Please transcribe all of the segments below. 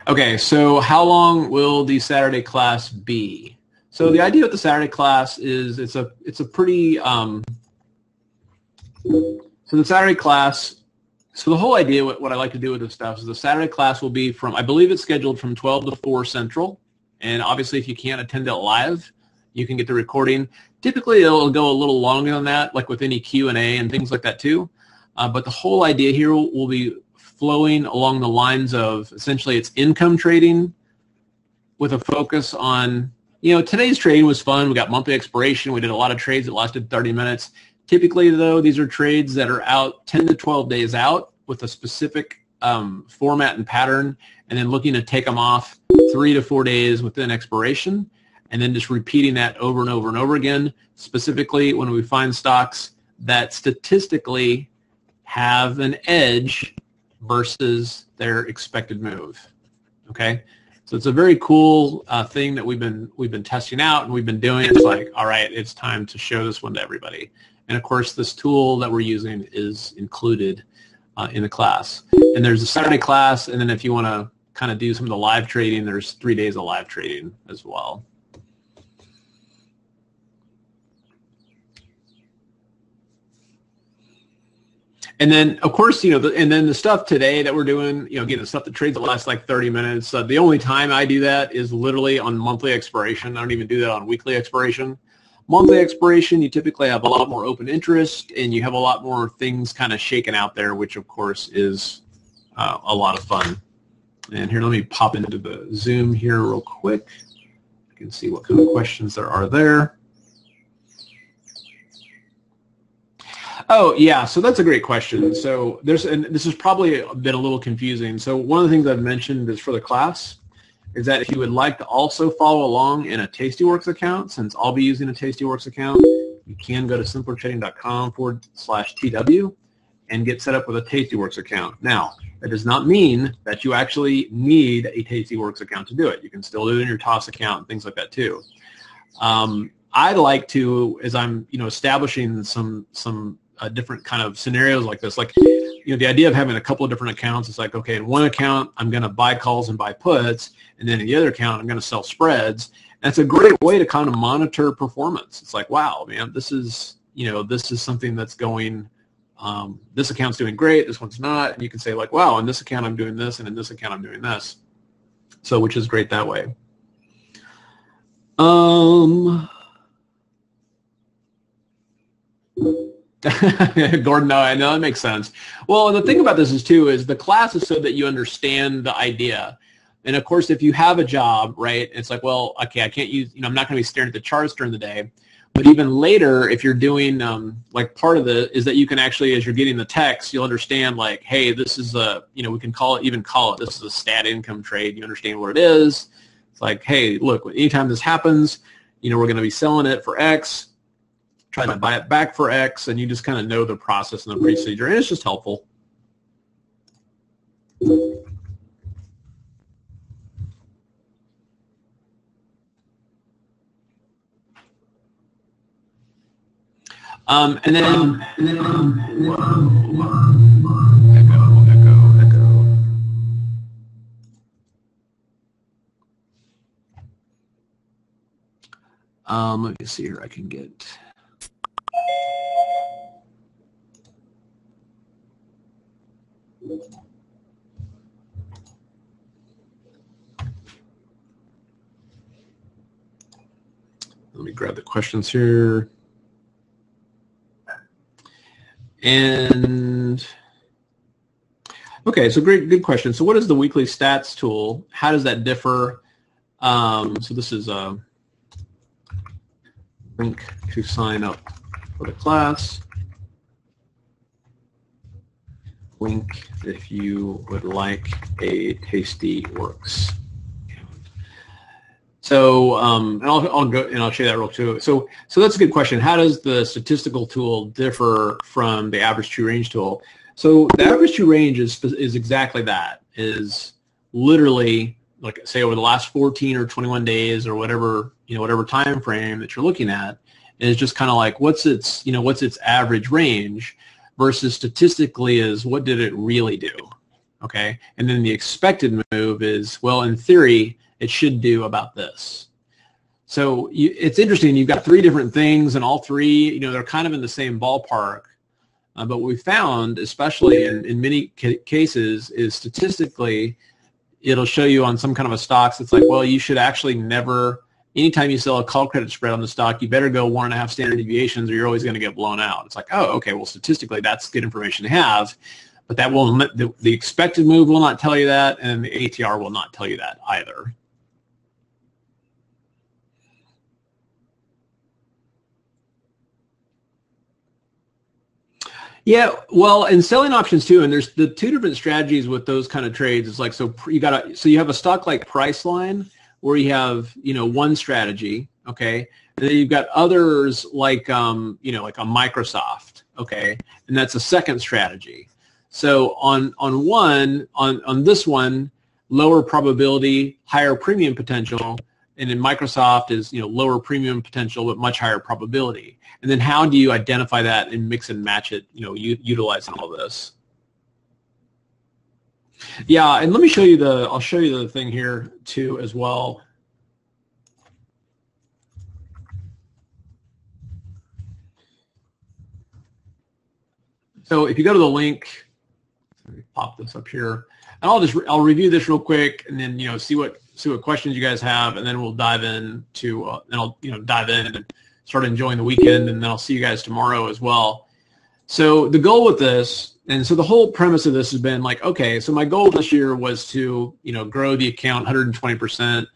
Okay, so how long will the Saturday class be? So the idea with the Saturday class is it's a pretty so the Saturday class. So the whole idea, what I like to do with this stuff is the Saturday class will be from, I believe it's scheduled from 12 to 4 Central. And obviously if you can't attend it live, you can get the recording. Typically it'll go a little longer than that, like with any Q&A and things like that too. But the whole idea here will be flowing along the lines of essentially it's income trading with a focus on, today's trading was fun. We got monthly expiration. We did a lot of trades that lasted 30 minutes. Typically, though, these are trades that are out 10 to 12 days out with a specific format and pattern, and then looking to take them off 3 to 4 days within expiration, and then just repeating that over and over and over again, specifically when we find stocks that statistically have an edge versus their expected move. Okay? So it's a very cool thing that we've been testing out and we've been doing. It's like, all right, it's time to show this one to everybody. And of course, this tool that we're using is included in the class. And there's a Saturday class, and then if you want to kind of do some of the live trading, there's 3 days of live trading as well. And then, of course, and then the stuff today that we're doing, again, the stuff that trades that lasts like 30 minutes. The only time I do that is literally on monthly expiration. I don't even do that on weekly expiration. Monthly expiration, you typically have a lot more open interest, and you have a lot more things kind of shaken out there, which, of course, is a lot of fun. And here, let me pop into the Zoom here real quick. You can see what kind of questions there are there. Oh, yeah, so that's a great question. So and this has probably been a little confusing. So one of the things I've mentioned is for the class is that if you would like to also follow along in a Tastyworks account, since I'll be using a Tastyworks account, you can go to simplertrading.com/TW and get set up with a Tastyworks account. Now, that does not mean that you actually need a Tastyworks account to do it. You can still do it in your TOS account and things like that too. I'd like to, as I'm establishing some different kind of scenarios like this, like the idea of having a couple of different accounts is like, okay, in one account I'm going to buy calls and buy puts, and then in the other account I'm going to sell spreads. And it's a great way to kind of monitor performance. It's like, wow, man, this is something that's going. This account's doing great. This one's not, and you can say like, wow, in this account I'm doing this, and in this account I'm doing this. So, which is great that way. Gordon, no, I know that makes sense. Well, and the thing about this is the class is so that you understand the idea. And of course, if you have a job, right, it's like, well, okay, I can't use, I'm not going to be staring at the charts during the day. But even later, if you're doing, like part of the, is that you can actually, as you're getting the text, you'll understand like, hey, this is a, we can call it, this is a stat income trade. You understand what it is. It's like, hey, look, anytime this happens, we're going to be selling it for X, trying to buy it back for X, and you just kind of know the process and the procedure, and it's just helpful. And then echo. Let me see here. I can get. Let me grab the questions here. And okay, so good question. So what is the weekly stats tool? How does that differ? So this is a link to sign up for the class. Link if you would like a Tastyworks. So, and I'll go and I'll show you that real too. So that's a good question. How does the statistical tool differ from the average true range tool? So the average true range is exactly that. Is literally like say over the last 14 or 21 days or whatever whatever time frame that you're looking at is just kind of like what's its average range versus statistically is what did it really do. okay? And then the expected move is, well, in theory, it should do about this. So it's interesting. You've got three different things, and all three, they're kind of in the same ballpark. But what we found, especially in many cases, is statistically, it'll show you on some kind of a stocks. It's like, well, you should actually never, anytime you sell a call credit spread on the stock, you better go 1.5 standard deviations, or you're always going to get blown out. It's like, oh, okay, well, statistically, that's good information to have, but that will the expected move will not tell you that, and the ATR will not tell you that either. Yeah, well, and selling options too, and there's the two different strategies with those kind of trades. It's like, so you have a stock like Priceline where you have, one strategy, okay, and then you've got others like, like a Microsoft, okay, and that's a second strategy. So on this one, lower probability, higher premium potential, and in Microsoft is, lower premium potential but much higher probability. And then how do you identify that and mix and match it, utilizing all this? Yeah, and let me show you I'll show you the thing here too as well. So if you go to the link, let me pop this up here, and I'll review this real quick, and then see what questions you guys have, and then we'll dive in to and I'll dive in and start enjoying the weekend, and then I'll see you guys tomorrow as well. So the goal with this, and so the whole premise of this has been like, okay, so my goal this year was to grow the account 120%.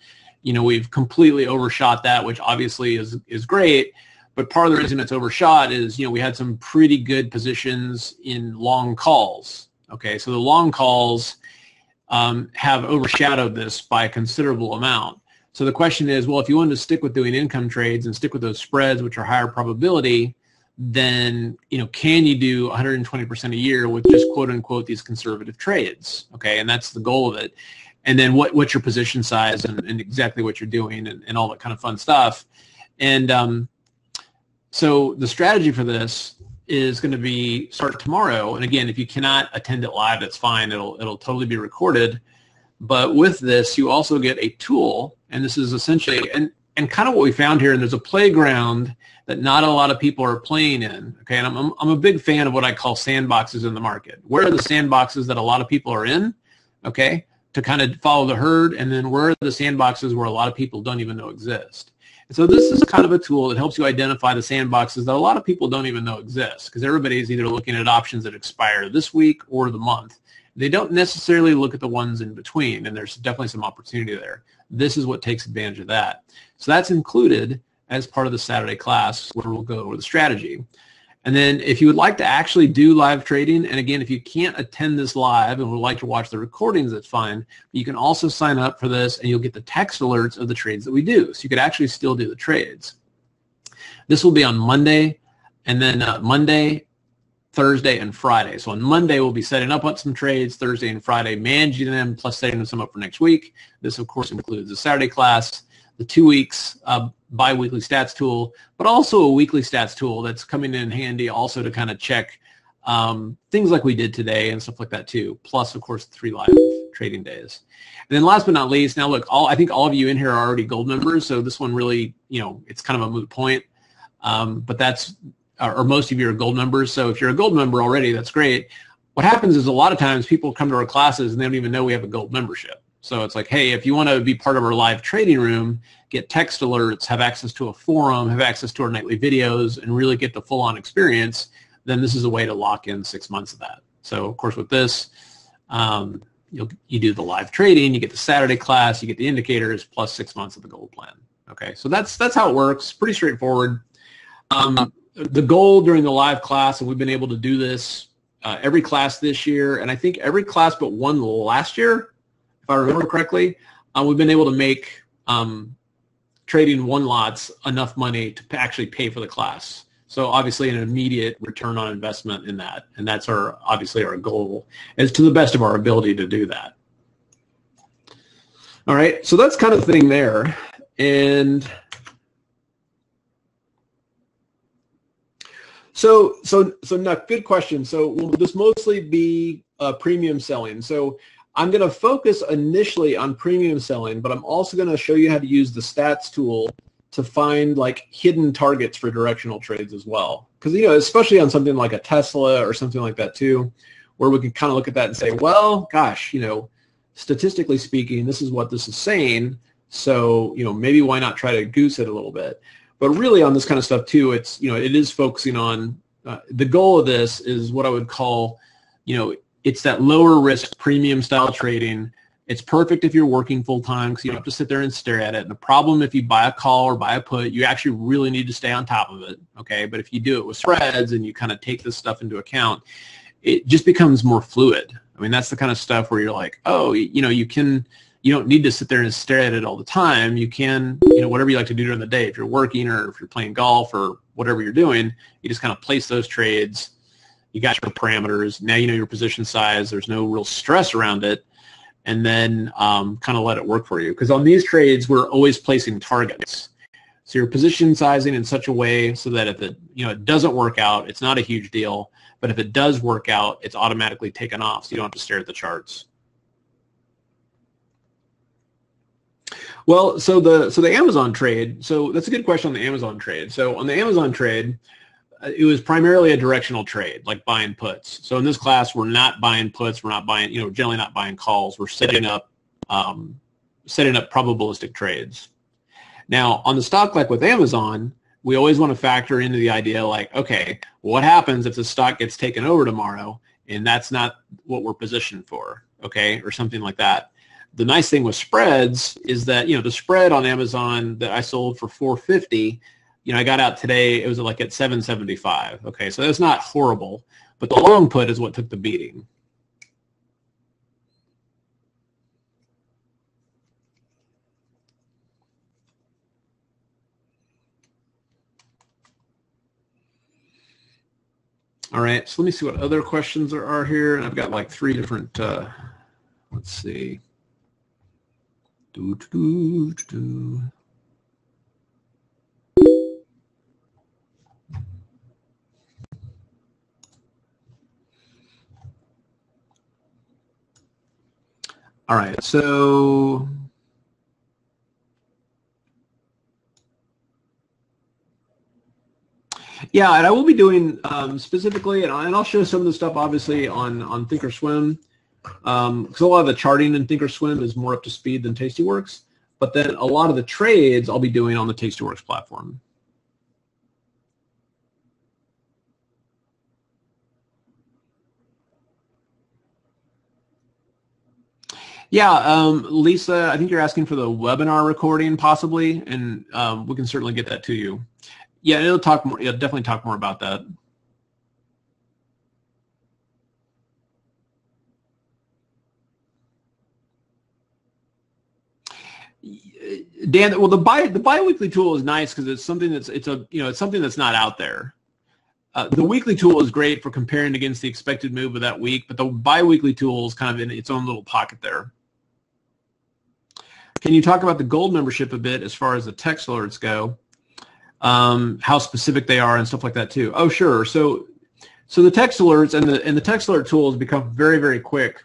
We've completely overshot that, which obviously is great. But part of the reason it's overshot is, we had some pretty good positions in long calls. Okay, so the long calls have overshadowed this by a considerable amount. So the question is, well, if you wanted to stick with doing income trades and stick with those spreads, which are higher probability, then, can you do 120% a year with just quote unquote these conservative trades? Okay, and that's the goal of it. And then what's your position size and exactly what you're doing and all that kind of fun stuff. And so the strategy for this is going to be start tomorrow. And again, if you cannot attend it live, that's fine. It'll totally be recorded. But with this, you also get a tool, and this is essentially and kind of what we found here. And there's a playground that not a lot of people are playing in. Okay, and I'm a big fan of what I call sandboxes in the market. Where are the sandboxes that a lot of people are in? Okay, to kind of follow the herd, and then where are the sandboxes where a lot of people don't even know exist? And so this is kind of a tool that helps you identify the sandboxes that a lot of people don't even know exist, because everybody's either looking at options that expire this week or the month. They don't necessarily look at the ones in between, and there's definitely some opportunity there. This is what takes advantage of that. So that's included as part of the Saturday class where we'll go over the strategy. And then if you would like to actually do live trading, and again, if you can't attend this live and would like to watch the recordings, that's fine. But you can also sign up for this, and you'll get the text alerts of the trades that we do. So you could actually still do the trades. This will be on Monday, and then Monday, Thursday, and Friday. So on Monday, we'll be setting up on some trades, Thursday and Friday, managing them, plus setting some up for next week. This, of course, includes the Saturday class, the 2 weeks bi-weekly stats tool, but also a weekly stats tool that's coming in handy also to kind of check things like we did today and stuff like that too, plus, of course, 3 live trading days. And then last but not least, now look, I think all of you in here are already gold members, so this one really, it's kind of a moot point, but that's, or most of you are gold members, so if you're a gold member already, that's great. What happens is a lot of times people come to our classes and they don't even know we have a gold membership. So it's like, hey, if you want to be part of our live trading room, get text alerts, have access to a forum, have access to our nightly videos, and really get the full-on experience, then this is a way to lock in 6 months of that. So, of course, with this, you do the live trading, you get the Saturday class, you get the indicators, plus 6 months of the gold plan. Okay, so that's how it works. Pretty straightforward. The goal during the live class, and we've been able to do this every class this year, and I think every class but one last year, if I remember correctly, we've been able to make trading one lots enough money to actually pay for the class. So obviously an immediate return on investment in that, and that's obviously our goal, is to the best of our ability to do that. All right, so that's kind of the thing there, and so no, good question. So will this mostly be premium selling. So I'm going to focus initially on premium selling, but I'm also going to show you how to use the stats tool to find like hidden targets for directional trades as well. Because, you know, especially on something like a Tesla or something like that too, where we can kind of look at that and say, well, gosh, you know, statistically speaking, this is what this is saying. So, you know, maybe why not try to goose it a little bit? But really on this kind of stuff too, it's, you know, it is focusing on the goal of this is what I would call, you know, it's that lower risk premium style trading. It's perfect if you're working full time because you don't have to sit there and stare at it. And the problem if you buy a call or buy a put, you actually really need to stay on top of it. Okay, but if you do it with spreads and you kind of take this stuff into account, it just becomes more fluid. I mean, that's the kind of stuff where you're like, oh, you know, you don't need to sit there and stare at it all the time. You can, you know, whatever you like to do during the day. If you're working or if you're playing golf or whatever you're doing, you just kind of place those trades. You got your parameters. Now you know your position size. There's no real stress around it. And then kind of let it work for you. Because on these trades, we're always placing targets. So you're position sizing in such a way so that if it, you know, it doesn't work out, it's not a huge deal. But if it does work out, it's automatically taken off, so you don't have to stare at the charts. Well, so the Amazon trade. So that's a good question on the Amazon trade. So on the Amazon trade, it was primarily a directional trade, like buying puts. So in this class, we're not buying puts. We're not buying, you know, generally not buying calls. We're setting up probabilistic trades. Now, on the stock, like with Amazon, we always want to factor into the idea like, okay, what happens if the stock gets taken over tomorrow and that's not what we're positioned for, okay, or something like that. The nice thing with spreads is that, you know, the spread on Amazon that I sold for $450, you know, I got out today, it was like at $775, okay, so that's not horrible, but the long put is what took the beating. All right, so let me see what other questions there are here. I've got like 3 different, let's see. All right, so yeah, and I will be doing specifically, and I'll show some of the stuff obviously on Thinkorswim, because a lot of the charting in Thinkorswim is more up to speed than Tastyworks, but then a lot of the trades I'll be doing on the Tastyworks platform. Yeah, Lisa, I think you're asking for the webinar recording possibly, and we can certainly get that to you. Yeah, it'll talk more. It'll definitely talk more about that. Dan, well, the biweekly tool is nice because it's something that's it's something that's not out there. The weekly tool is great for comparing against the expected move of that week, but the biweekly tool is kind of in its own little pocket there. Can you talk about the gold membership a bit as far as the text alerts go? How specific they are and stuff like that too. Oh, sure. So the text alerts and the text alert tool has become very, very quick.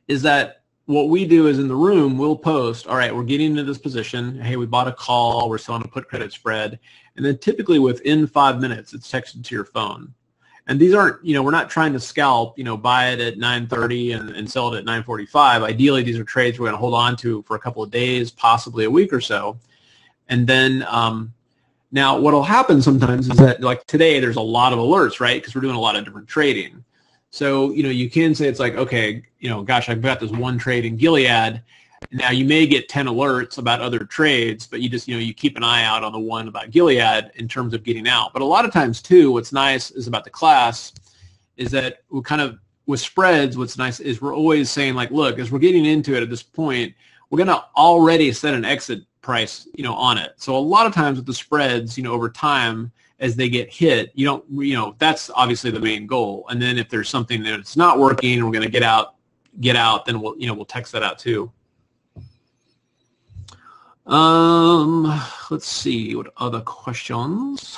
Is that what we do is in the room, we'll post, all right, we're getting into this position. Hey, we bought a call. We're selling a put credit spread. And then typically within 5 minutes, it's texted to your phone. And these aren't, we're not trying to scalp, buy it at 9:30 and sell it at 9:45. Ideally, these are trades we're going to hold on to for a couple of days, possibly a week or so. And then now what will happen sometimes is that, like today, there's a lot of alerts, right, because we're doing a lot of different trading. So, you can say it's like, okay, gosh, I've got this one trade in Gilead. Now, you may get 10 alerts about other trades, but you just, you keep an eye out on the one about Gilead in terms of getting out. But a lot of times, too, what's nice is about the class is that we're kind of, with spreads, what's nice is we're always saying, like, look, as we're getting into it at this point, we're going to already set an exit price, on it. So a lot of times with the spreads, over time, as they get hit, that's obviously the main goal. And then if there's something that's not working and we're going to get out, then we'll text that out too. Let's see what other questions.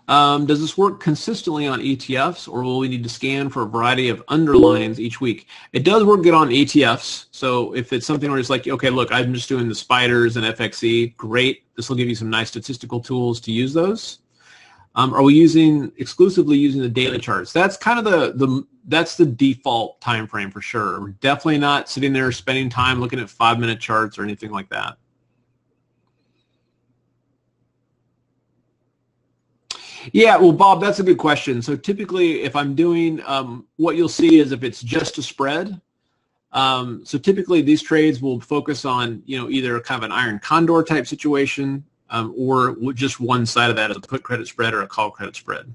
Does this work consistently on ETFs, or will we need to scan for a variety of underlines each week? It does work good on ETFs. So if it's something where it's like, okay, look, I'm just doing the spiders and FXE, great. This will give you some nice statistical tools to use those. Are we exclusively using the daily charts? That's kind of that's the default time frame for sure. We're definitely not sitting there spending time looking at 5-minute charts or anything like that. Yeah, well, Bob, that's a good question. So typically, if I'm doing, what you'll see is if it's just a spread. So typically, these trades will focus on, either kind of an iron condor type situation, or just one side of that as a put credit spread or a call credit spread.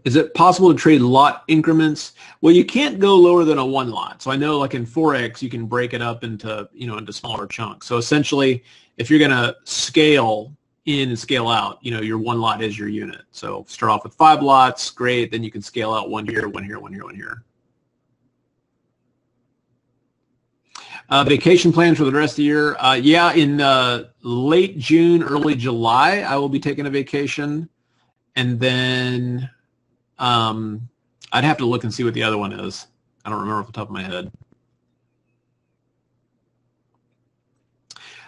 Is it possible to trade lot increments? Well, you can't go lower than a 1 lot. So I know, like in Forex, you can break it up into, into smaller chunks. So essentially, if you're going to scale in and scale out, your 1 lot is your unit. So start off with 5 lots, great. Then you can scale out 1 here, 1 here, 1 here, 1 here. Vacation plans for the rest of the year? Yeah, in late June, early July, I will be taking a vacation, and then I'd have to look and see what the other one is. I don't remember off the top of my head.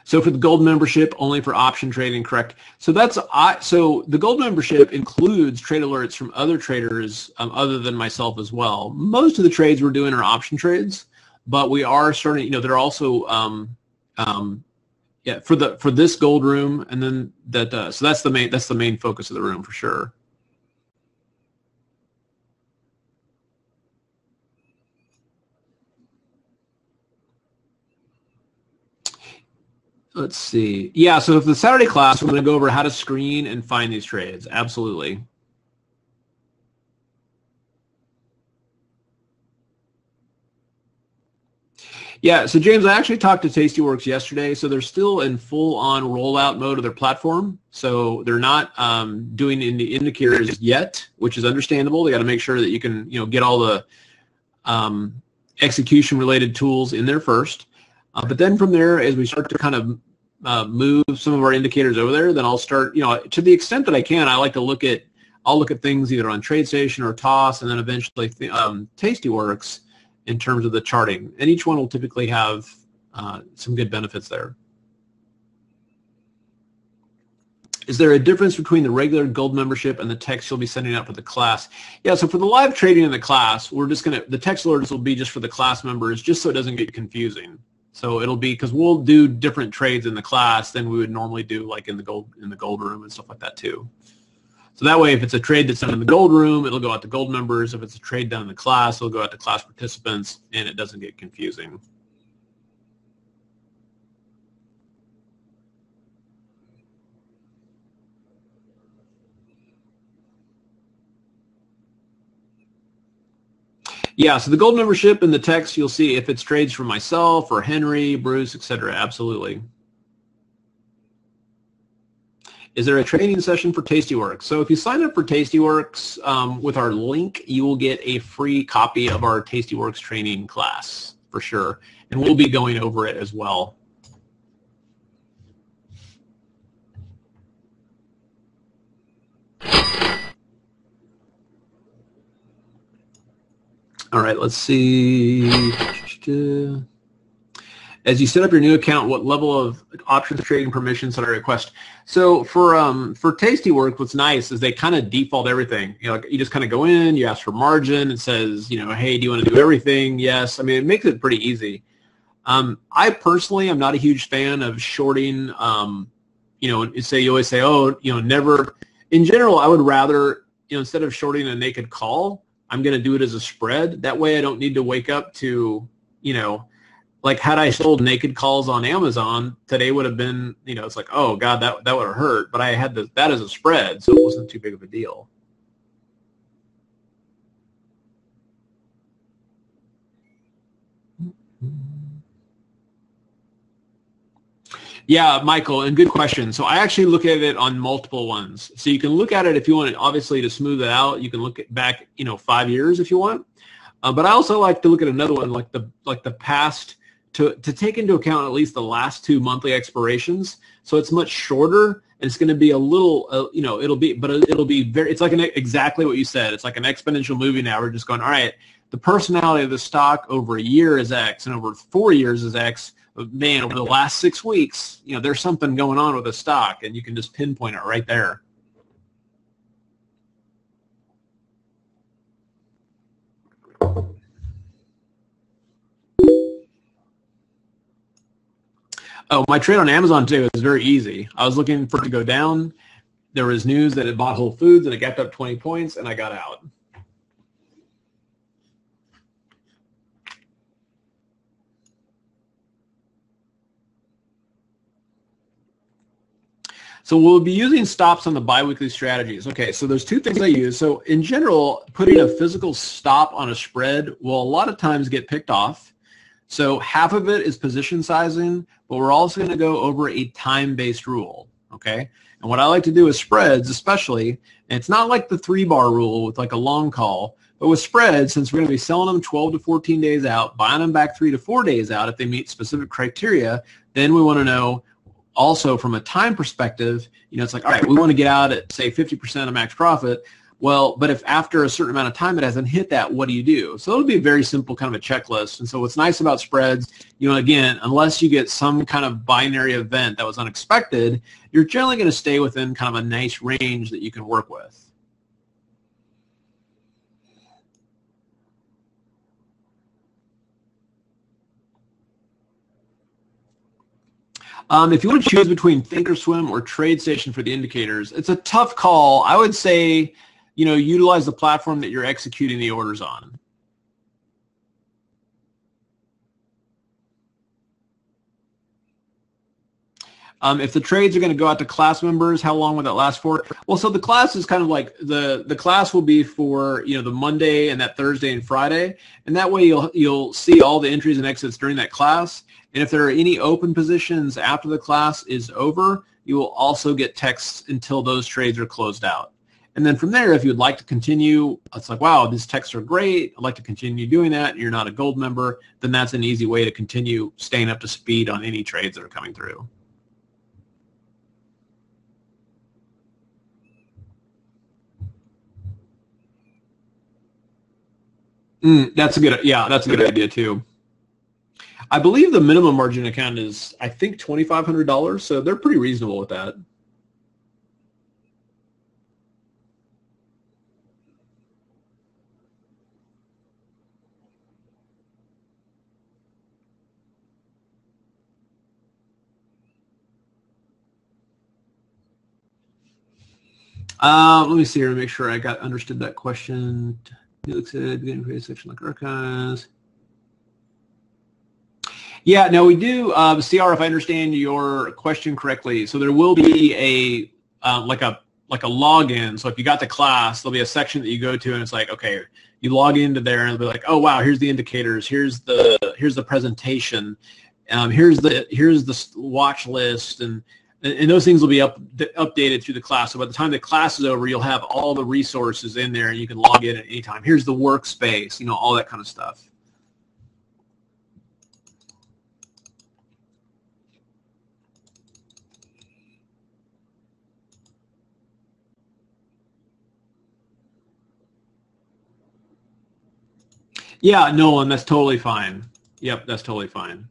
So for the gold membership, only for option trading, correct? So so the gold membership includes trade alerts from other traders other than myself as well. Most of the trades we're doing are option trades, but we are starting. They're also yeah, for this gold room, and then that. So that's the main focus of the room for sure. Let's see. Yeah, so for the Saturday class, we're going to go over how to screen and find these trades. Absolutely. Yeah, so James, I actually talked to Tastyworks yesterday. So they're still in full-on rollout mode of their platform. So they're not doing any indicators yet, which is understandable. They got to make sure that you can, get all the execution-related tools in there first. But then from there, as we start to kind of move some of our indicators over there, then I'll start, to the extent that I can, I like to I'll look at things either on TradeStation or TOS, and then eventually Tastyworks in terms of the charting. And each one will typically have some good benefits there. Is there a difference between the regular gold membership and the text you'll be sending out for the class? Yeah, so for the live trading in the class, the text alerts will be just for the class members, just so it doesn't get confusing. So it'll be, because we'll do different trades in the class than we would normally do, like in the gold room and stuff like that too. So that way, if it's a trade that's done in the gold room, it'll go out to gold members. If it's a trade done in the class, it'll go out to class participants, and it doesn't get confusing. Yeah, so the gold membership in the text, you'll see if it's trades for myself or Henry, Bruce, etc. Absolutely. Is there a training session for Tastyworks? So if you sign up for Tastyworks with our link, you will get a free copy of our Tastyworks training class for sure, and we'll be going over it as well. All right, let's see. As you set up your new account, what level of options trading permissions should I request? So for Tastyworks, what's nice is they kind of default everything. You just kind of go in, you ask for margin, it says, hey, do you want to do everything? Yes. I mean, it makes it pretty easy. I personally am not a huge fan of shorting. You always say, oh, never. In general, I would rather, instead of shorting a naked call, I'm going to do it as a spread. That way I don't need to wake up to, like had I sold naked calls on Amazon, today would have been, it's like, oh, God, that would have hurt. But I had that as a spread, so it wasn't too big of a deal. Yeah, Michael, and good question. So I actually look at it on multiple ones. So you can look at it if you want, obviously, to smooth it out. You can look back, 5 years if you want. But I also like to look at another one, like the past to take into account at least the last 2 monthly expirations. So it's much shorter, and it's going to be a little, it'll be very, it's like exactly what you said. It's like an exponential moving average, just going, all right, the personality of the stock over a year is X, and over 4 years is X. But man, over the last 6 weeks, there's something going on with the stock, and you can just pinpoint it right there. Oh, my trade on Amazon today was very easy. I was looking for it to go down. There was news that it bought Whole Foods, and it gapped up 20 points, and I got out. So we'll be using stops on the biweekly strategies. Okay, so there's 2 things I use. So in general, putting a physical stop on a spread will a lot of times get picked off. So half of it is position sizing, but we're also going to go over a time-based rule, okay? And what I like to do with spreads especially, and it's not like the 3-bar rule with like a long call, but with spreads, since we're going to be selling them 12 to 14 days out, buying them back 3 to 4 days out if they meet specific criteria, then we want to know also from a time perspective, it's like, all right, we want to get out at, say, 50% of max profit. Well, but if after a certain amount of time it hasn't hit that, what do you do? So it'll be a very simple kind of a checklist. And so what's nice about spreads, again, unless you get some kind of binary event that was unexpected, you're generally going to stay within kind of a nice range that you can work with. If you want to choose between Thinkorswim or TradeStation for the indicators, it's a tough call. I would say, utilize the platform that you're executing the orders on. If the trades are going to go out to class members, how long will that last for? Well, so the class is kind of like the class will be for the Monday and that Thursday and Friday, and that way you'll see all the entries and exits during that class. And if there are any open positions after the class is over, you will also get texts until those trades are closed out. And then from there, if you'd like to continue, it's like, wow, these texts are great, I'd like to continue doing that, and you're not a gold member, then that's an easy way to continue staying up to speed on any trades that are coming through. That's a good idea too. I believe the minimum margin account is, I think, $2,500, so they're pretty reasonable with that. Let me see here to make sure I understood that question. It looks at beginning create section like archives. Yeah, no, we do. CR, if I understand your question correctly, so there will be a like a login. So if you got the class, there'll be a section that you go to, and it's like, okay, you log into there, and it'll be like, oh wow, here's the indicators, here's the presentation, here's the watch list, and those things will be updated through the class. So by the time the class is over, you'll have all the resources in there, and you can log in at any time. Here's the workspace, all that kind of stuff. Yeah, Nolan, that's totally fine. Yep, that's totally fine.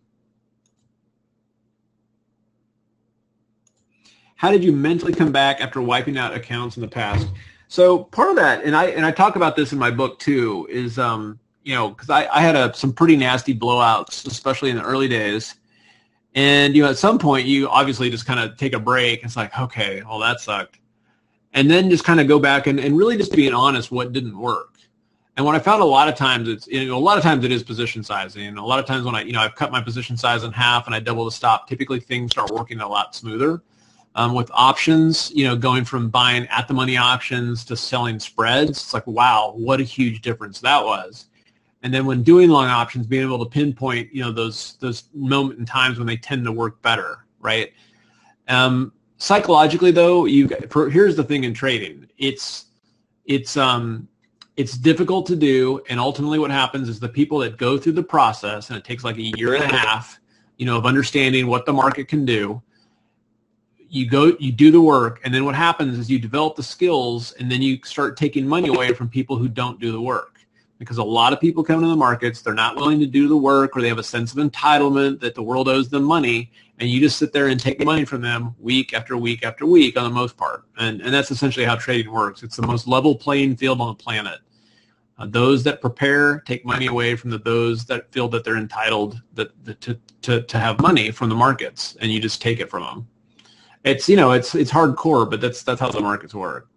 How did you mentally come back after wiping out accounts in the past? So part of that, and I talk about this in my book too, is because I had some pretty nasty blowouts, especially in the early days. And at some point you obviously just kind of take a break. It's like, okay, well that sucked. And then just kind of go back and really just being honest what didn't work. And what I found a lot of times it is position sizing. And a lot of times when I've cut my position size in half and I double the stop, typically things start working a lot smoother. With options, going from buying at the money options to selling spreads, it's like, wow, what a huge difference that was. And then when doing long options, being able to pinpoint, those moment in times when they tend to work better, right? Psychologically, though, here's the thing in trading. It's It's difficult to do, and ultimately what happens is the people that go through the process, and it takes like a year and a half, of understanding what the market can do, you do the work, and then what happens is you develop the skills, and then you start taking money away from people who don't do the work. Because a lot of people come into the markets, they're not willing to do the work, or they have a sense of entitlement that the world owes them money, and you just sit there and take money from them week after week after week on the most part. And that's essentially how trading works. It's the most level playing field on the planet. Those that prepare take money away from those that feel that they're entitled to have money from the markets, and you just take it from them. It's it's hardcore, but that's how the markets work.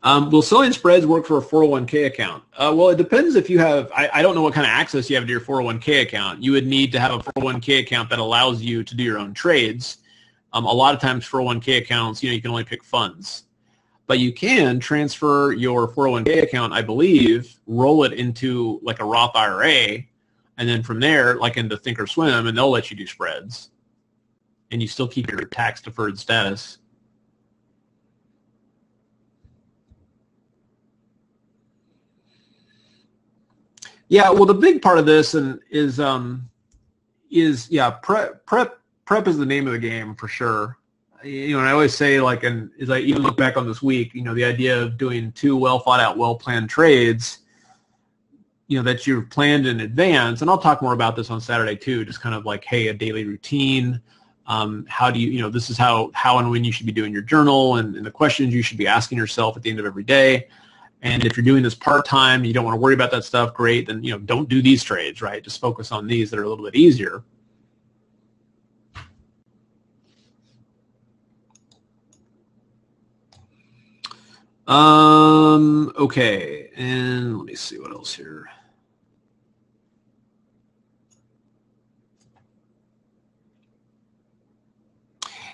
Will selling spreads work for a 401k account? Well, it depends if you have, I don't know what kind of access you have to your 401k account. You would need to have a 401k account that allows you to do your own trades. A lot of times 401k accounts, you can only pick funds. But you can transfer your 401k account, I believe, roll it into like a Roth IRA, and then from there, like into Thinkorswim, and they'll let you do spreads. And you still keep your tax-deferred status. Yeah, well, the big part of this is prep is the name of the game for sure. And I always say, like, and as I even look back on this week, the idea of doing 2 well thought out, well planned trades, that you've planned in advance. And I'll talk more about this on Saturday too, just kind of like, hey, a daily routine. How do you, this is how and when you should be doing your journal, and the questions you should be asking yourself at the end of every day. And if you're doing this part-time, you don't want to worry about that stuff, great, then don't do these trades, right? Just focus on these that are a little bit easier. Okay, and let me see what else here.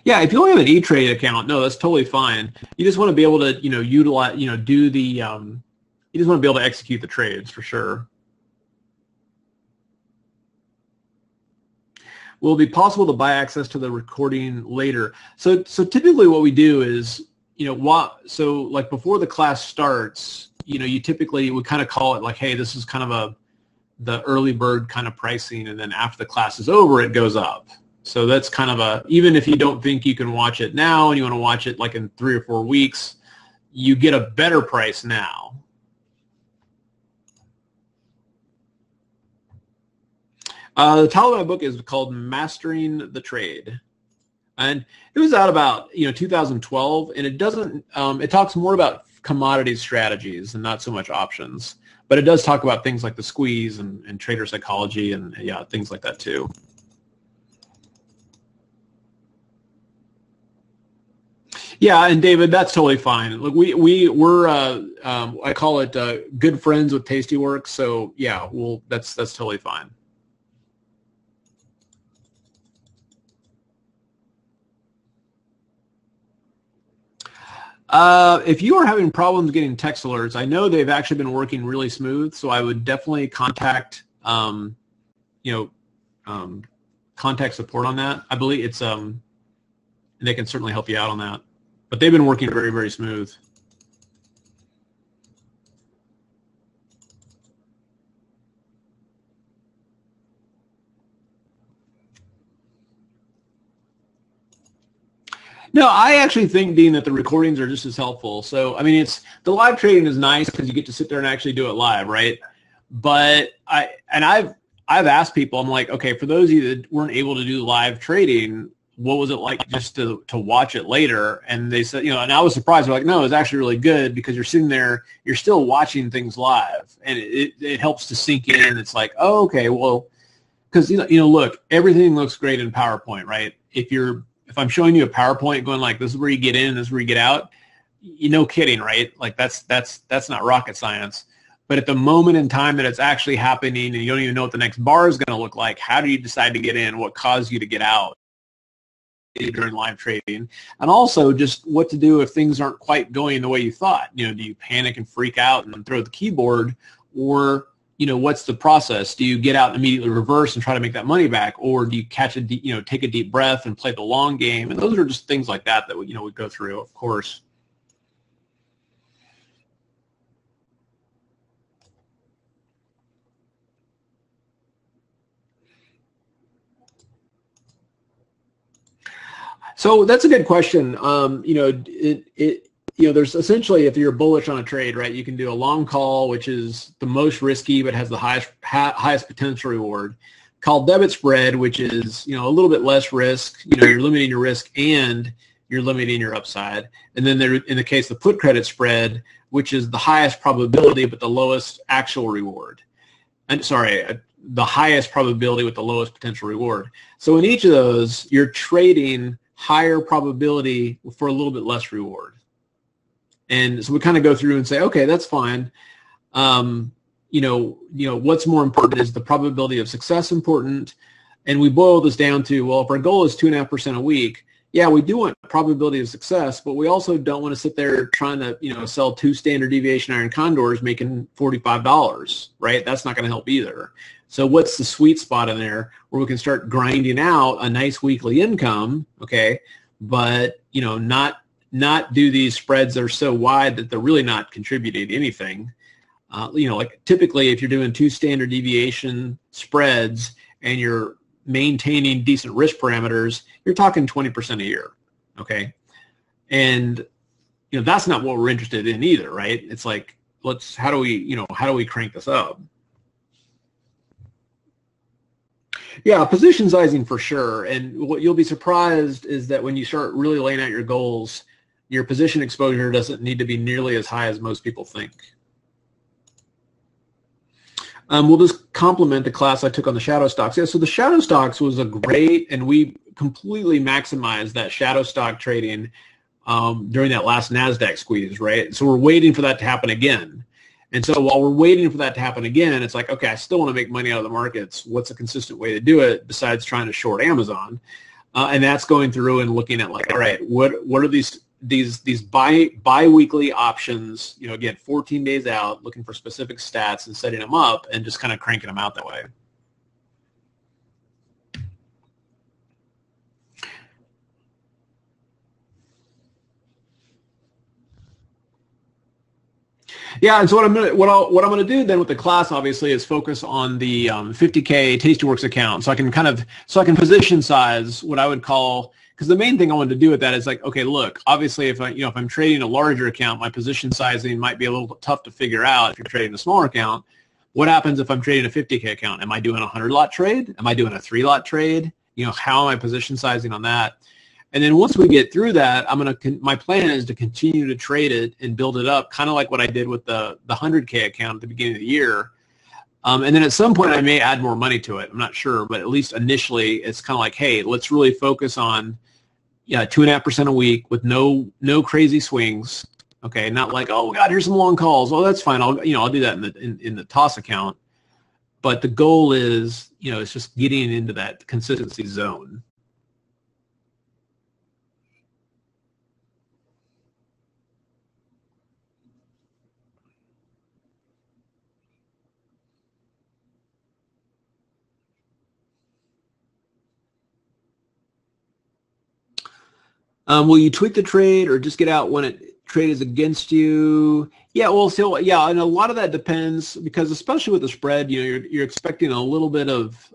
Yeah, if you only have an E-Trade account, no, that's totally fine. You just want to be able to, utilize, do the, you just want to be able to execute the trades for sure. Will it be possible to buy access to the recording later? So typically what we do is, so like before the class starts, you typically would kind of call it like, hey, this is kind of the early bird kind of pricing, and then after the class is over, it goes up. So that's kind of even if you don't think you can watch it now and you want to watch it like in 3 or 4 weeks, you get a better price now. The title of my book is called Mastering the Trade. And it was out about 2012, and it doesn't it talks more about commodity strategies and not so much options. But it does talk about things like the squeeze and trader psychology and things like that too. Yeah, and David, that's totally fine. Look, we're I call it good friends with Tasty Work. So yeah, that's totally fine. If you are having problems getting text alerts, I know they've actually been working really smooth. So I would definitely contact contact support on that. I believe it's they can certainly help you out on that. But they've been working very, very smooth. No, I actually think, Dean, that the recordings are just as helpful. So, I mean, the live trading is nice because you get to sit there and actually do it live, right? But I've asked people, I'm like, okay, for those of you that weren't able to do live trading, what was it like just to watch it later? And they said, and I was surprised. They're like, no, it's actually really good because you're sitting there, you're still watching things live, and it helps to sink in. It's like, oh, okay, well, because look, everything looks great in PowerPoint, right? If I'm showing you a PowerPoint going like, this is where you get in, this is where you get out, no kidding, right? Like that's not rocket science. But at the moment in time that it's actually happening, and you don't even know what the next bar is going to look like, how do you decide to get in? What caused you to get out during live trading? And also just what to do if things aren't quite going the way you thought. Do you panic and freak out and throw the keyboard, or what's the process? Do you get out and immediately reverse and try to make that money back, or do you catch a take a deep breath and play the long game? And those are just things like that we go through, of course. So that's a good question. There's essentially, if you're bullish on a trade, right, you can do a long call, which is the most risky but has the highest potential reward. Call debit spread, which is a little bit less risk. You're limiting your risk and you're limiting your upside. And then in the case of put credit spread, which is the highest probability but the lowest actual reward. The highest probability with the lowest potential reward. So in each of those, you're trading higher probability for a little bit less reward. And so we kind of go through and say, okay, that's fine. What's more important? Is the probability of success important? And we boil this down to, well, if our goal is 2.5% a week, yeah, we do want probability of success, but we also don't want to sit there trying to, sell 2 standard deviation iron condors making $45, right? That's not going to help either. So what's the sweet spot in there where we can start grinding out a nice weekly income, okay, but, not do these spreads that are so wide that they're really not contributing to anything. Like typically if you're doing 2 standard deviation spreads and you're maintaining decent risk parameters, you're talking 20% a year, okay? And, that's not what we're interested in either, right? It's like, how do we crank this up? Yeah, position sizing for sure. And what you'll be surprised is that when you start really laying out your goals, your position exposure doesn't need to be nearly as high as most people think. We'll just complement the class I took on the shadow stocks. Yeah, so the shadow stocks was a great, and we completely maximized that shadow stock trading during that last NASDAQ squeeze, right? So we're waiting for that to happen again. And so while we're waiting for that to happen again, it's like, okay, I still want to make money out of the markets. What's a consistent way to do it besides trying to short Amazon? And that's going through and looking at like, all right, what are these bi-weekly options, again, 14 days out, looking for specific stats and setting them up and just kind of cranking them out that way. Yeah, and so what I'm gonna do then with the class obviously is focus on the 50K Tastyworks account, so I can position size what I would call, because the main thing I wanted to do with that is like, okay, look, obviously if I'm trading a larger account, my position sizing might be a little tough to figure out. If you're trading a smaller account, what happens if I'm trading a 50K account? Am I doing a 100-lot trade? Am I doing a 3-lot trade? How am I position sizing on that? And then once we get through that, my plan is to continue to trade it and build it up, kind of like what I did with the 100K account at the beginning of the year. And then at some point I may add more money to it. I'm not sure, but at least initially it's kind of like, hey, let's really focus on 2.5% a week with no crazy swings. Okay, not like, oh God, here's some long calls. Oh, that's fine. I'll do that in the toss account. But the goal is, it's just getting into that consistency zone. Will you tweak the trade or just get out when it trade is against you? Yeah, well, so yeah, and a lot of that depends because especially with the spread, you're expecting a little bit of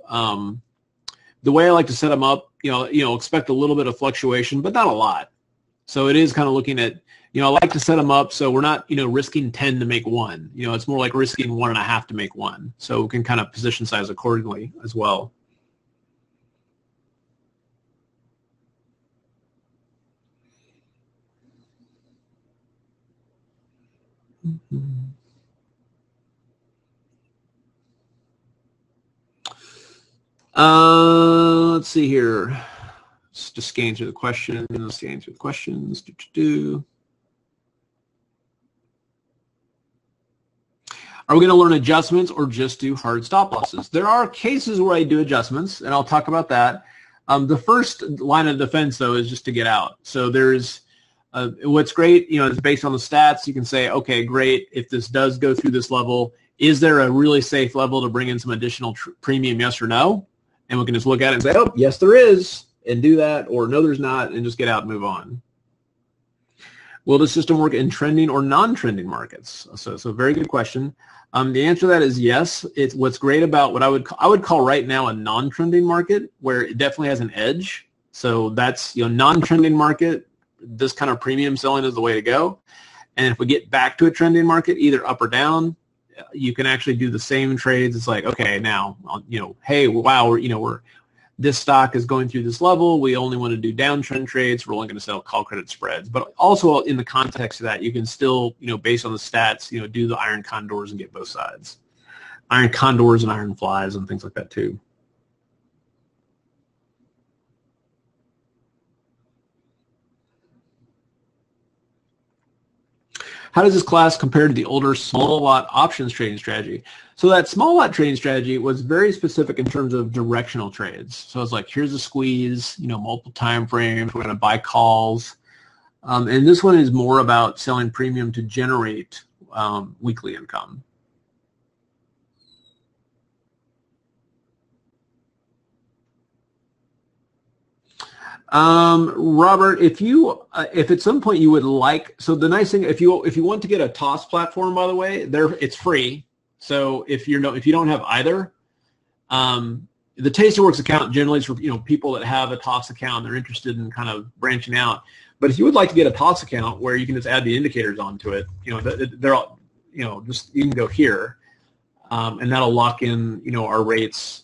the way I like to set them up. Expect a little bit of fluctuation, but not a lot. So it is kind of looking at, I like to set them up so we're not, risking 10 to make 1. It's more like risking 1.5 to make 1. So we can kind of position size accordingly as well. Let's see here. Let's just scan through the questions. Are we going to learn adjustments or just do hard stop losses? There are cases where I do adjustments, and I'll talk about that. The first line of defense, though, is just to get out. So there's what's great, is based on the stats. You can say, okay, great. If this does go through this level, is there a really safe level to bring in some additional premium, yes or no? And we can just look at it and say, oh, yes, there is, and do that, or no, there's not, and just get out and move on. Will the system work in trending or non-trending markets? So very good question. The answer to that is yes. It's what's great about what I would call right now a non-trending market, where it definitely has an edge. So that's, non-trending market, this kind of premium selling is the way to go. And if we get back to a trending market, either up or down, you can actually do the same trades. It's like, okay, now, hey, wow, this stock is going through this level. We only want to do downtrend trades. We're only going to sell call credit spreads. But also in the context of that, you can still, based on the stats, do the iron condors and get both sides. Iron condors and iron flies and things like that too. How does this class compare to the older small lot options trading strategy? So that small lot trading strategy was very specific in terms of directional trades. So it's like, here's a squeeze, multiple time frames, we're going to buy calls. And this one is more about selling premium to generate weekly income. Robert, if at some point you would like, so the nice thing, if you want to get a TOS platform, by the way, it's free. So if you don't have either, the Tastyworks account generally is for people that have a TOS account, they're interested in kind of branching out. But if you would like to get a TOS account where you can just add the indicators onto it, they're all, just you can go here, and that'll lock in our rates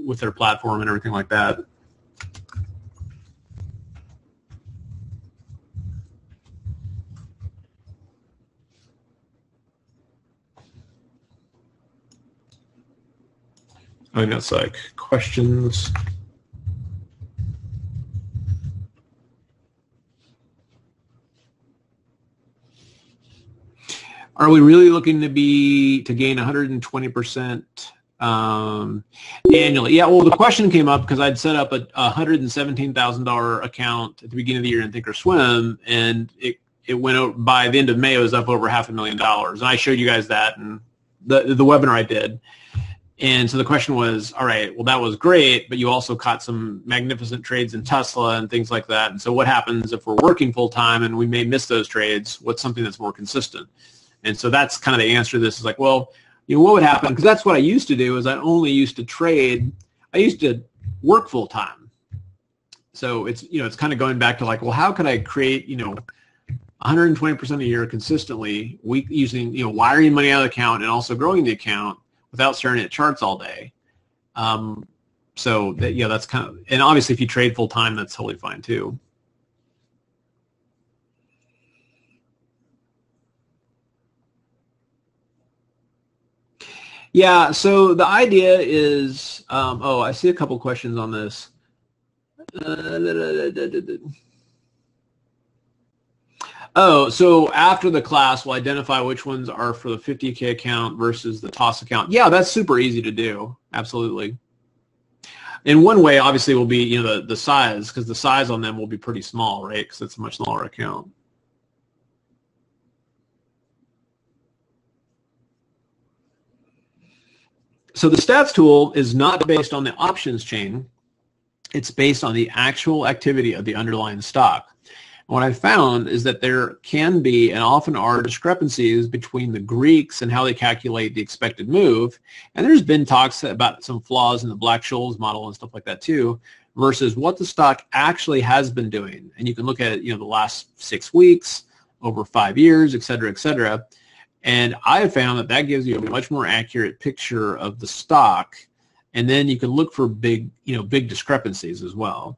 with their platform and everything like that. I think that's like questions. Are we really looking to gain 120% annually? Yeah, well, the question came up because I'd set up a $117,000 account at the beginning of the year in Thinkorswim, and it went over, by the end of May, it was up over $500,000. And I showed you guys that in the webinar I did. And so the question was, all right, well, that was great, but you also caught some magnificent trades in Tesla and things like that. And so what happens if we're working full-time and we may miss those trades? What's something that's more consistent? And so that's kind of the answer to this is like, well, what would happen? Because that's what I used to do is I only used to trade. I used to work full-time. So it's kind of going back to like, well, how could I create, 120% a year consistently using, wiring money out of the account and also growing the account without staring at charts all day. So that's kind of, and obviously if you trade full time, that's totally fine too. Yeah, so the idea is, I see a couple questions on this. Oh, so after the class, we'll identify which ones are for the 50K account versus the TOS account. Yeah, that's super easy to do. Absolutely. And one way, obviously, will be the size, because the size on them will be pretty small, right? Because it's a much smaller account. So the stats tool is not based on the options chain. It's based on the actual activity of the underlying stock. What I found is that there can be and often are discrepancies between the Greeks and how they calculate the expected move. And there's been talks about some flaws in the Black-Scholes model and stuff like that too, versus what the stock actually has been doing. And you can look at the last 6 weeks, over 5 years, et cetera, et cetera. And I have found that gives you a much more accurate picture of the stock. And then you can look for big discrepancies as well.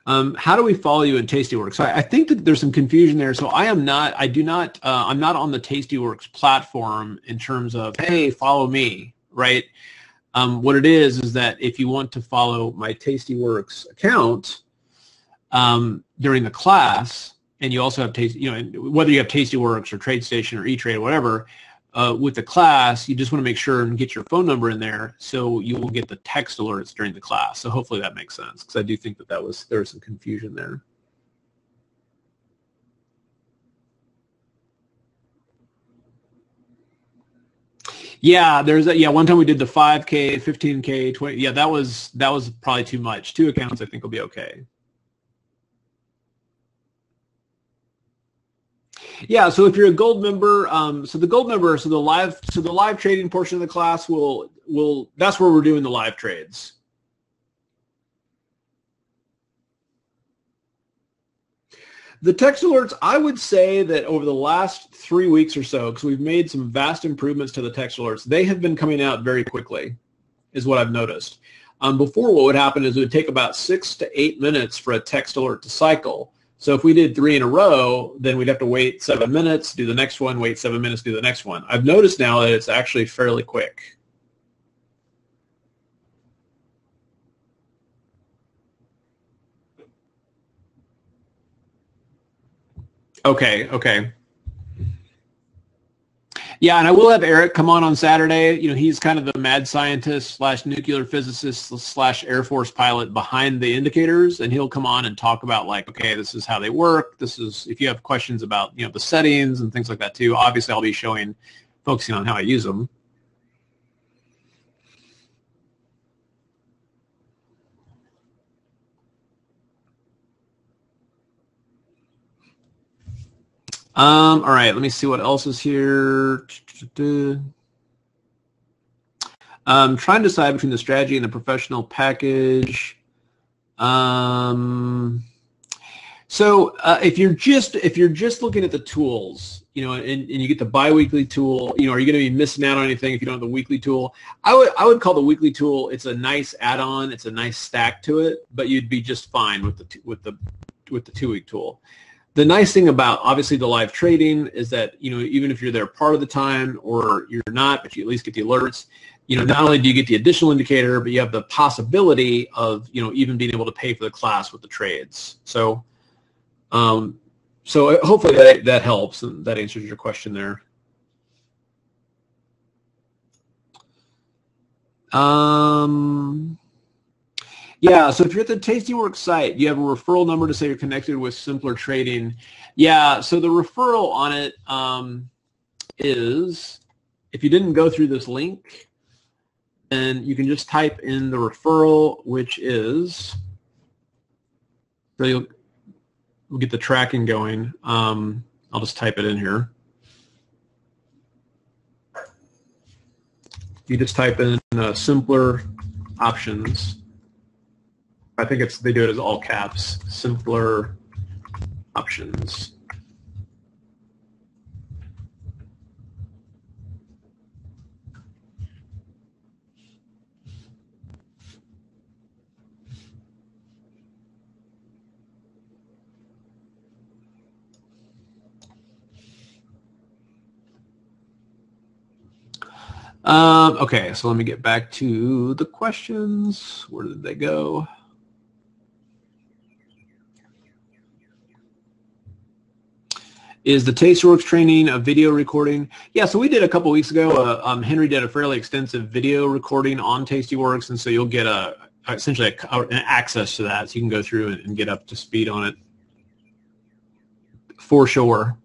How do we follow you in Tastyworks? So I think that there's some confusion there. So I'm not on the Tastyworks platform in terms of, hey, follow me, right? What it is that if you want to follow my Tastyworks account during the class, and you also have whether you have Tastyworks or TradeStation or E-Trade or whatever, with the class, you just want to make sure and get your phone number in there so you will get the text alerts during the class. So hopefully that makes sense, because I do think that there was some confusion there. Yeah, yeah, one time we did the 5K, 15K, 20. Yeah, that was probably too much. 2 accounts I think will be okay. Yeah, so if you're a gold member, so the live trading portion of the class will that's where we're doing the live trades. The text alerts, I would say that over the last 3 weeks or so, because we've made some vast improvements to the text alerts, they have been coming out very quickly, is what I've noticed. Before, what would happen is it would take about 6 to 8 minutes for a text alert to cycle. So if we did 3 in a row, then we'd have to wait 7 minutes, do the next one, wait 7 minutes, do the next one. I've noticed now that it's actually fairly quick. Okay. Yeah, and I will have Eric come on Saturday. You know, he's kind of the mad scientist / nuclear physicist / Air Force pilot behind the indicators, and he'll come on and talk about, like, okay, this is how they work. This is, if you have questions about, you know, the settings and things like that too. Obviously, I'll be focusing on how I use them. All right, let me see what else is here. Trying to decide between the strategy and the professional package. So if you're just looking at the tools, you know, and you get the biweekly tool, you know, are you going to be missing out on anything if you don't have the weekly tool? I would call the weekly tool, it's a nice add-on, it's a nice stack to it, but you'd be just fine with the 2-week tool. The nice thing about, obviously, the live trading is that, you know, even if you're there part of the time or you're not, but you at least get the alerts, you know, not only do you get the additional indicator, but you have the possibility of, you know, even being able to pay for the class with the trades. So, hopefully that helps and that answers your question there. Yeah, so if you're at the Tastyworks site, you have a referral number to say you're connected with Simpler Trading. Yeah, so the referral on it is, if you didn't go through this link, then you can just type in the referral, which is, so we'll get the tracking going. I'll just type it in here. You just type in Simpler Options. I think they do it as all caps, Simpler Options. Okay, so let me get back to the questions. Where did they go? Is the Tastyworks training a video recording? Yeah, so we did a couple weeks ago. Henry did a fairly extensive video recording on Tastyworks, and so you'll get essentially an access to that, so you can go through and get up to speed on it. For sure.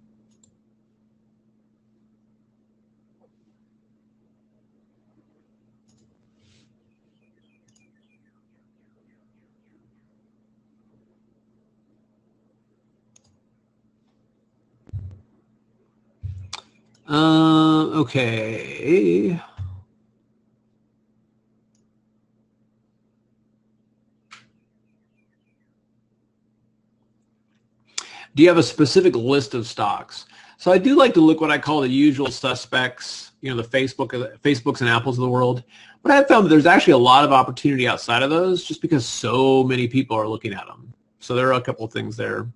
Okay. Do you have a specific list of stocks? So I do like to look what I call the usual suspects, you know, the Facebooks and Apples of the world. But I've found that there's actually a lot of opportunity outside of those just because so many people are looking at them. So there are a couple of things there.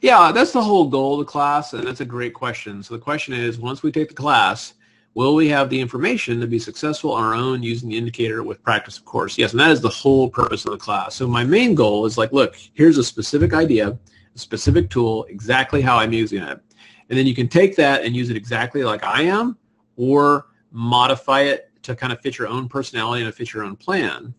Yeah, that's the whole goal of the class, and that's a great question. So the question is, once we take the class, will we have the information to be successful on our own using the indicator with practice, of course? Yes, and that is the whole purpose of the class. So my main goal is like, look, here's a specific idea, a specific tool, exactly how I'm using it. And then you can take that and use it exactly like I am, or modify it to kind of fit your own personality and fit your own plan.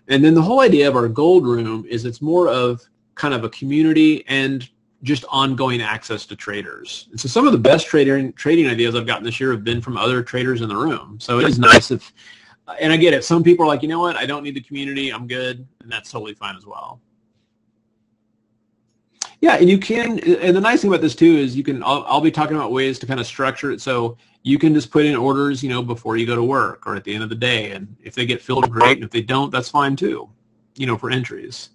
And then the whole idea of our gold room is it's more of kind of a community and just ongoing access to traders. And so some of the best trading ideas I've gotten this year have been from other traders in the room. So it is nice if, and I get it, some people are like, you know what, I don't need the community, I'm good, and that's totally fine as well. Yeah, and you can, and the nice thing about this too is you can, I'll be talking about ways to kind of structure it so you can just put in orders, you know, before you go to work or at the end of the day, and if they get filled, great, and if they don't, that's fine too, you know, for entries.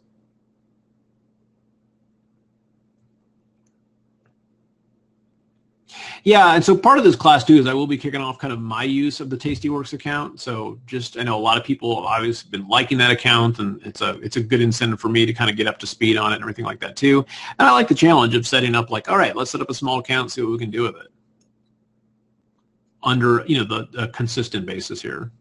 Yeah, and so part of this class too is I will be kicking off kind of my use of the Tastyworks account. So just, I know a lot of people have obviously been liking that account, and it's a good incentive for me to kind of get up to speed on it and everything like that too. And I like the challenge of setting up like, all right, let's set up a small account, see what we can do with it under, you know, the consistent basis here.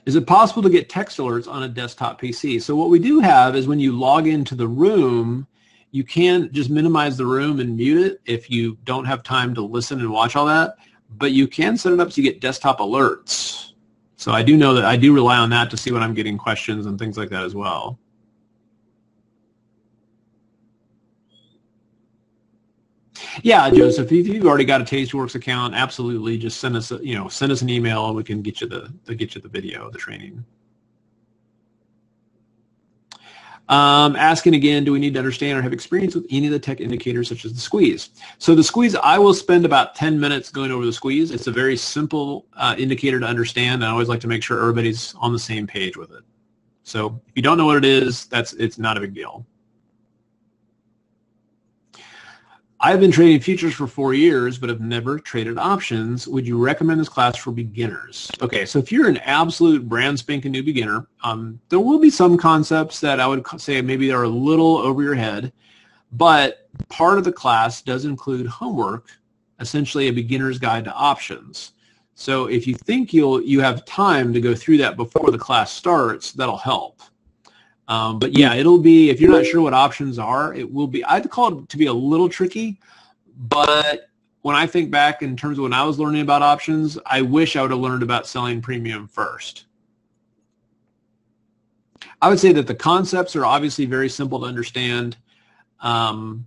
Is it possible to get text alerts on a desktop PC? So what we do have is when you log into the room, you can just minimize the room and mute it if you don't have time to listen and watch all that, but you can set it up so you get desktop alerts. So I do know that I do rely on that to see when I'm getting questions and things like that as well. Yeah, Joseph, if you've already got a Tastyworks account, absolutely, just send us, send us an email and we can get you the video, the training. Asking again, do we need to understand or have experience with any of the tech indicators such as the squeeze? So the squeeze, I will spend about 10 minutes going over the squeeze. It's a very simple indicator to understand, and I always like to make sure everybody's on the same page with it. So if you don't know what it is, it's not a big deal. I've been trading futures for 4 years, but have never traded options. Would you recommend this class for beginners? Okay, so if you're an absolute brand spanking new beginner, there will be some concepts that I would say maybe are a little over your head, but part of the class does include homework, essentially a beginner's guide to options. So if you think you have time to go through that before the class starts, that'll help. But yeah, it'll be, if you're not sure what options are, it will be, I'd call it to be a little tricky, but when I think back in terms of when I was learning about options, I wish I would have learned about selling premium first. I would say that the concepts are obviously very simple to understand. But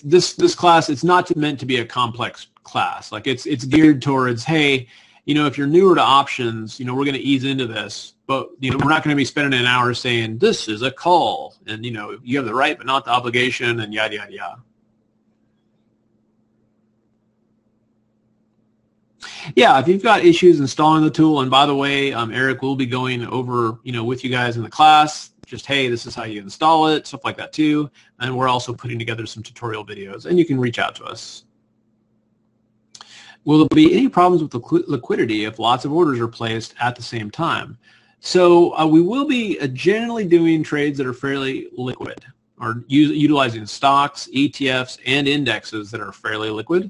this class, it's not meant to be a complex class. Like it's geared towards, hey, if you're newer to options, we're going to ease into this, but we're not going to be spending an hour saying this is a call, and you have the right but not the obligation, and yada yada yada. Yeah, if you've got issues installing the tool, and by the way, Eric will be going over with you guys in the class. Just, hey, this is how you install it, stuff like that too, and we're also putting together some tutorial videos, and you can reach out to us. Will there be any problems with liquidity if lots of orders are placed at the same time? So we will be generally doing trades that are fairly liquid, or utilizing stocks, ETFs, and indexes that are fairly liquid.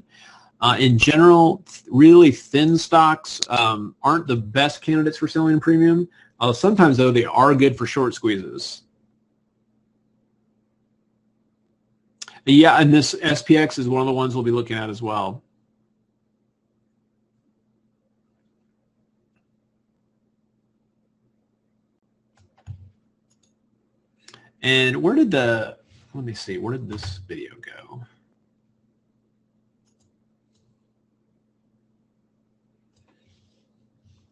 In general, really thin stocks aren't the best candidates for selling premium. Sometimes, though, they are good for short squeezes. Yeah, and this SPX is one of the ones we'll be looking at as well. And let me see, where did this video go?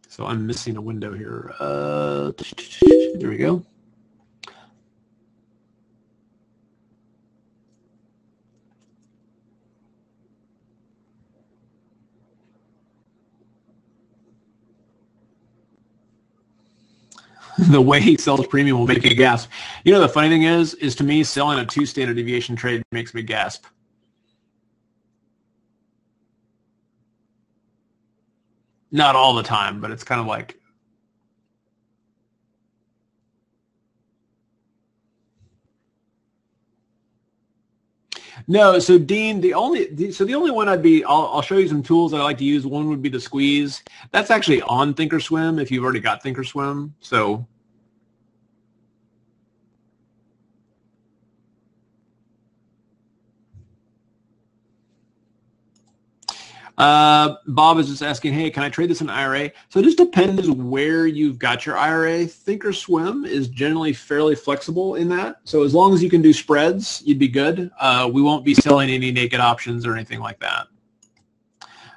So I'm missing a window here. There we go. The way he sells premium will make you gasp. The funny thing is to me, selling a 2 standard deviation trade makes me gasp. Not all the time, but it's kind of like, no. So Dean, the only one I'll show you some tools that I like to use. One would be the squeeze. That's actually on Thinkorswim if you've already got Thinkorswim. So Bob is just asking, hey, can I trade this in IRA? So it just depends where you've got your IRA. Thinkorswim is generally fairly flexible in that. So as long as you can do spreads, you'd be good. We won't be selling any naked options or anything like that.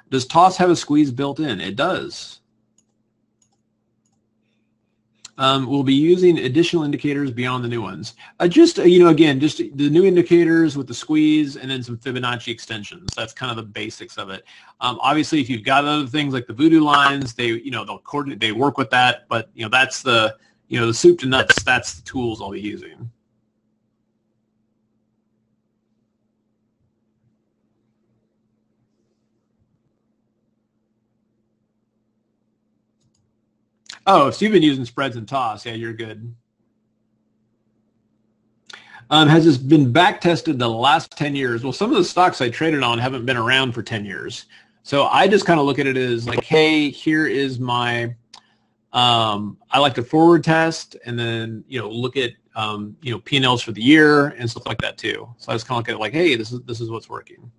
Does TOS have a squeeze built in? It does. We'll be using additional indicators beyond the new ones. Again, just the new indicators with the squeeze and then some Fibonacci extensions. That's kind of the basics of it. Obviously, if you've got other things like the voodoo lines, they'll coordinate, they work with that. But that's the soup to nuts. That's the tools I'll be using. Oh, so you've been using spreads and TOS. Yeah, you're good. Has this been back tested the last 10 years? Well, some of the stocks I traded on haven't been around for 10 years. So I just kind of look at it as like, hey, here is my, I like to forward test and then, look at, P&Ls for the year and stuff like that too. So I just kind of look at it like, hey, this is what's working.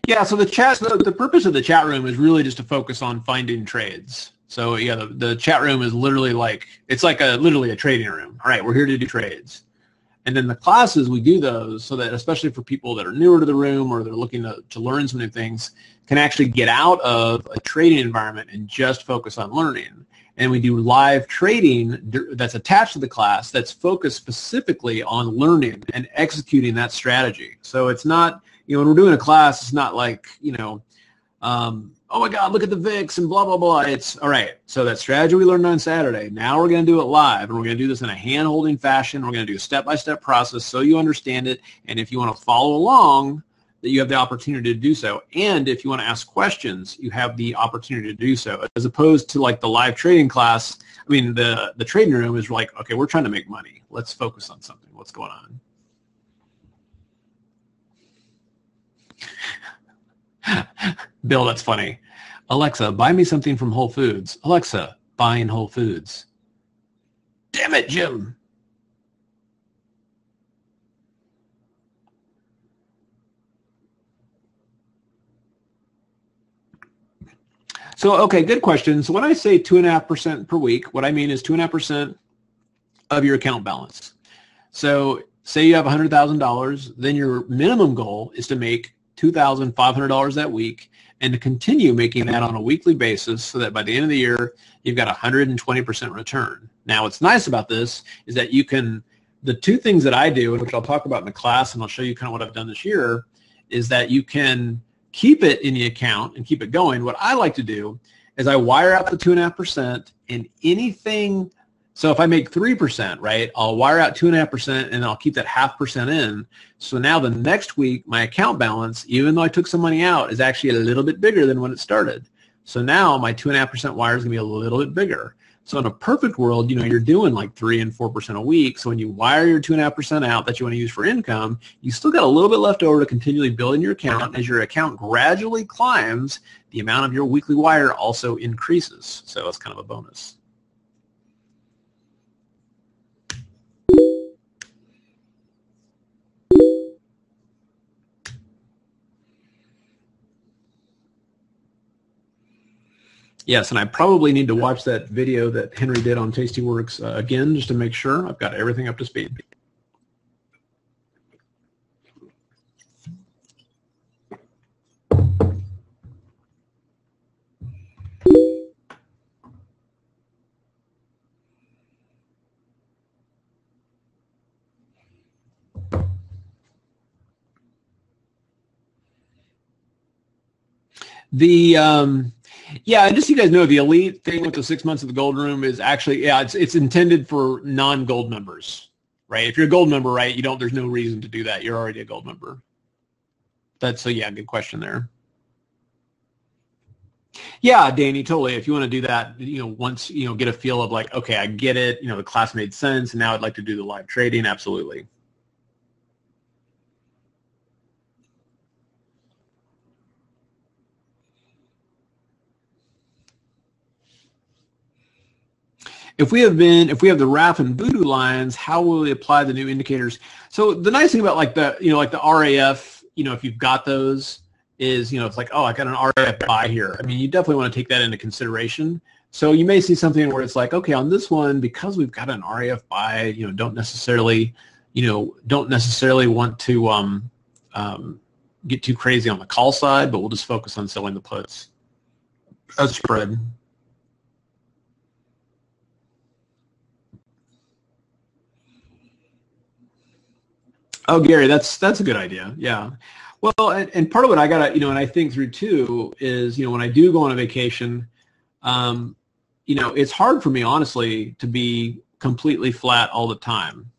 Yeah, so the purpose of the chat room is really just to focus on finding trades. So yeah, the chat room is literally literally a trading room. All right, we're here to do trades. And then the classes, we do those so that, especially for people that are newer to the room or they're looking to learn some new things, can actually get out of a trading environment and just focus on learning. And we do live trading that's attached to the class that's focused specifically on learning and executing that strategy. So it's not, when we're doing a class, it's not like, oh my God, look at the VIX and blah, blah, blah. It's, all right, so that strategy we learned on Saturday, now we're going to do it live, and we're going to do this in a hand-holding fashion. We're going to do a step-by-step process so you understand it, and if you want to follow along, that you have the opportunity to do so. And if you want to ask questions, you have the opportunity to do so, as opposed to like the live trading class. I mean, the trading room is like, okay, we're trying to make money. Let's focus on something. What's going on? Bill, that's funny. Alexa, buy me something from Whole Foods. Alexa, buying Whole Foods. Damn it, Jim. So, okay, good question. So when I say 2.5% per week, what I mean is 2.5% of your account balance. So say you have $100,000, then your minimum goal is to make $2,500 that week and to continue making that on a weekly basis so that by the end of the year, you've got 120% return. Now, what's nice about this is that you can, the two things that I do, which I'll talk about in the class and I'll show you kind of what I've done this year, is that you can keep it in the account and keep it going. What I like to do is I wire out the 2.5% and anything. So if I make 3%, right, I'll wire out 2.5% and I'll keep that 0.5% in. So now the next week, my account balance, even though I took some money out, is actually a little bit bigger than when it started. So now my 2.5% wire is going to be a little bit bigger. So in a perfect world, you're doing like 3 and 4% a week. So when you wire your 2.5% out that you want to use for income, you still got a little bit left over to continually building your account. As your account gradually climbs, the amount of your weekly wire also increases. So it's kind of a bonus. Yes, and I probably need to watch that video that Henry did on Tastyworks again just to make sure I've got everything up to speed. Yeah, just so you guys know, the elite thing with the 6 months of the gold room is actually, yeah, it's intended for non-gold members, right? If you're a gold member, right, there's no reason to do that. You're already a gold member. So yeah, good question there. Yeah, Danny, totally. If you want to do that, once, get a feel of like, okay, I get it, the class made sense, and now I'd like to do the live trading, absolutely. if we have the RAF and voodoo lines, how will we apply the new indicators? So the nice thing about like the RAF, if you've got those, is it's like, oh, I got an RAF buy here. I mean, you definitely want to take that into consideration. So you may see something where it's like, okay, on this one, because we've got an RAF buy, don't necessarily want to get too crazy on the call side, but we'll just focus on selling the puts as spread. Oh, Gary, that's a good idea. Yeah. Well, and part of what I gotta, and I think through too is, when I do go on a vacation, it's hard for me, honestly, to be completely flat all the time.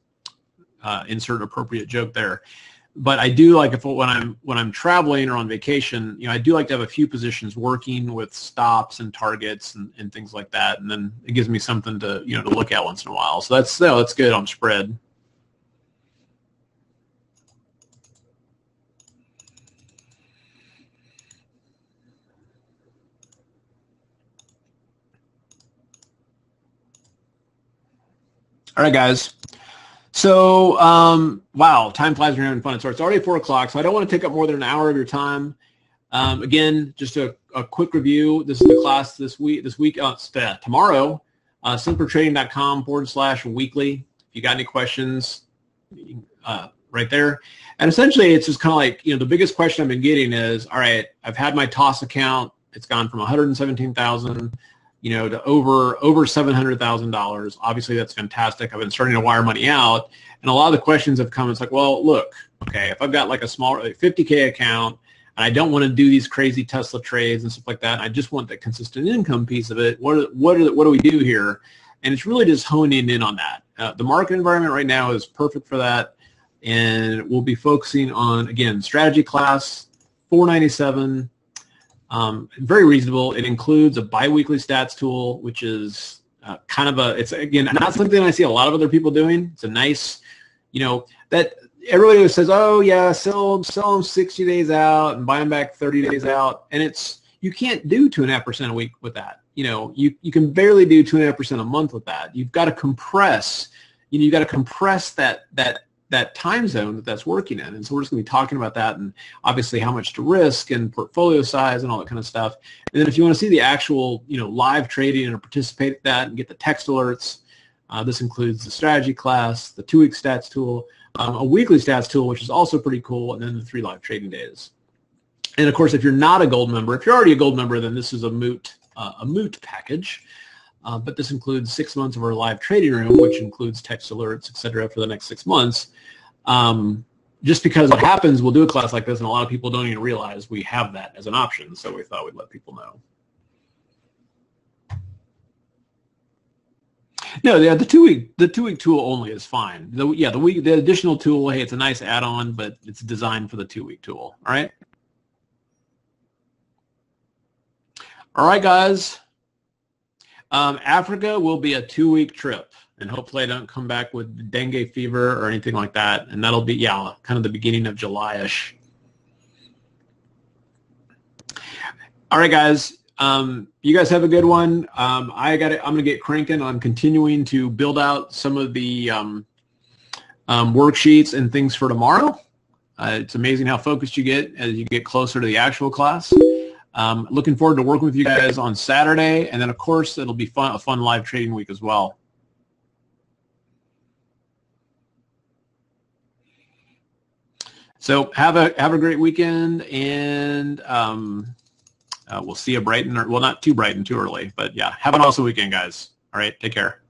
Insert appropriate joke there. But I do like when I'm traveling or on vacation, I do like to have a few positions working with stops and targets and things like that, and then it gives me something to to look at once in a while. So that's good on spread. All right, guys. So, wow, time flies when you're having fun. So it's already 4 o'clock, so I don't want to take up more than an hour of your time. Again, just a quick review. This is the class tomorrow, simplertrading.com/weekly. If you got any questions, right there. And essentially, it's just kind of like, the biggest question I've been getting is, all right, I've had my TOS account. It's gone from 117,000 to over $700,000. Obviously, that's fantastic. I've been starting to wire money out, and a lot of the questions have come. It's like, well, look, okay, if I've got like a small 50K account, and I don't want to do these crazy Tesla trades and stuff like that, and I just want the consistent income piece of it. What do we do here? And it's really just honing in on that. The market environment right now is perfect for that, and we'll be focusing on, again, strategy class, $497. Very reasonable. It includes a biweekly stats tool, which is it's again not something I see a lot of other people doing. It's a nice, that everybody says, oh yeah, sell them 60 days out and buy them back 30 days out, and you can't do 2.5% a week with that. You can barely do 2.5% a month with that. You've got to compress. You've got to compress that time zone that's working in. And so we're just going to be talking about that, and obviously how much to risk and portfolio size and all that kind of stuff. And then if you want to see the actual, live trading and participate in that and get the text alerts, this includes the strategy class, the 2-week stats tool, a weekly stats tool, which is also pretty cool, and then the 3 live trading days. And of course, if you're not a gold member, if you're already a gold member, then this is a moot package. But this includes 6 months of our live trading room, which includes text alerts, et cetera, for the next 6 months. Just because what happens, we'll do a class like this, and a lot of people don't even realize we have that as an option, so we thought we'd let people know. No, the 2-week tool only is fine. The additional tool, hey, it's a nice add-on, but it's designed for the 2-week tool. All right. All right, guys. Africa will be a 2-week trip, and hopefully I don't come back with dengue fever or anything like that, and that'll be, kind of the beginning of July-ish. All right, guys, you guys have a good one. I'm going to get cranking on continuing to build out some of the worksheets and things for tomorrow. It's amazing how focused you get as you get closer to the actual class. Looking forward to working with you guys on Saturday, and then of course it'll be a fun live trading week as well. So have a great weekend, and we'll see you bright and, well, not too bright and too early, but yeah, have an awesome weekend, guys. All right, take care.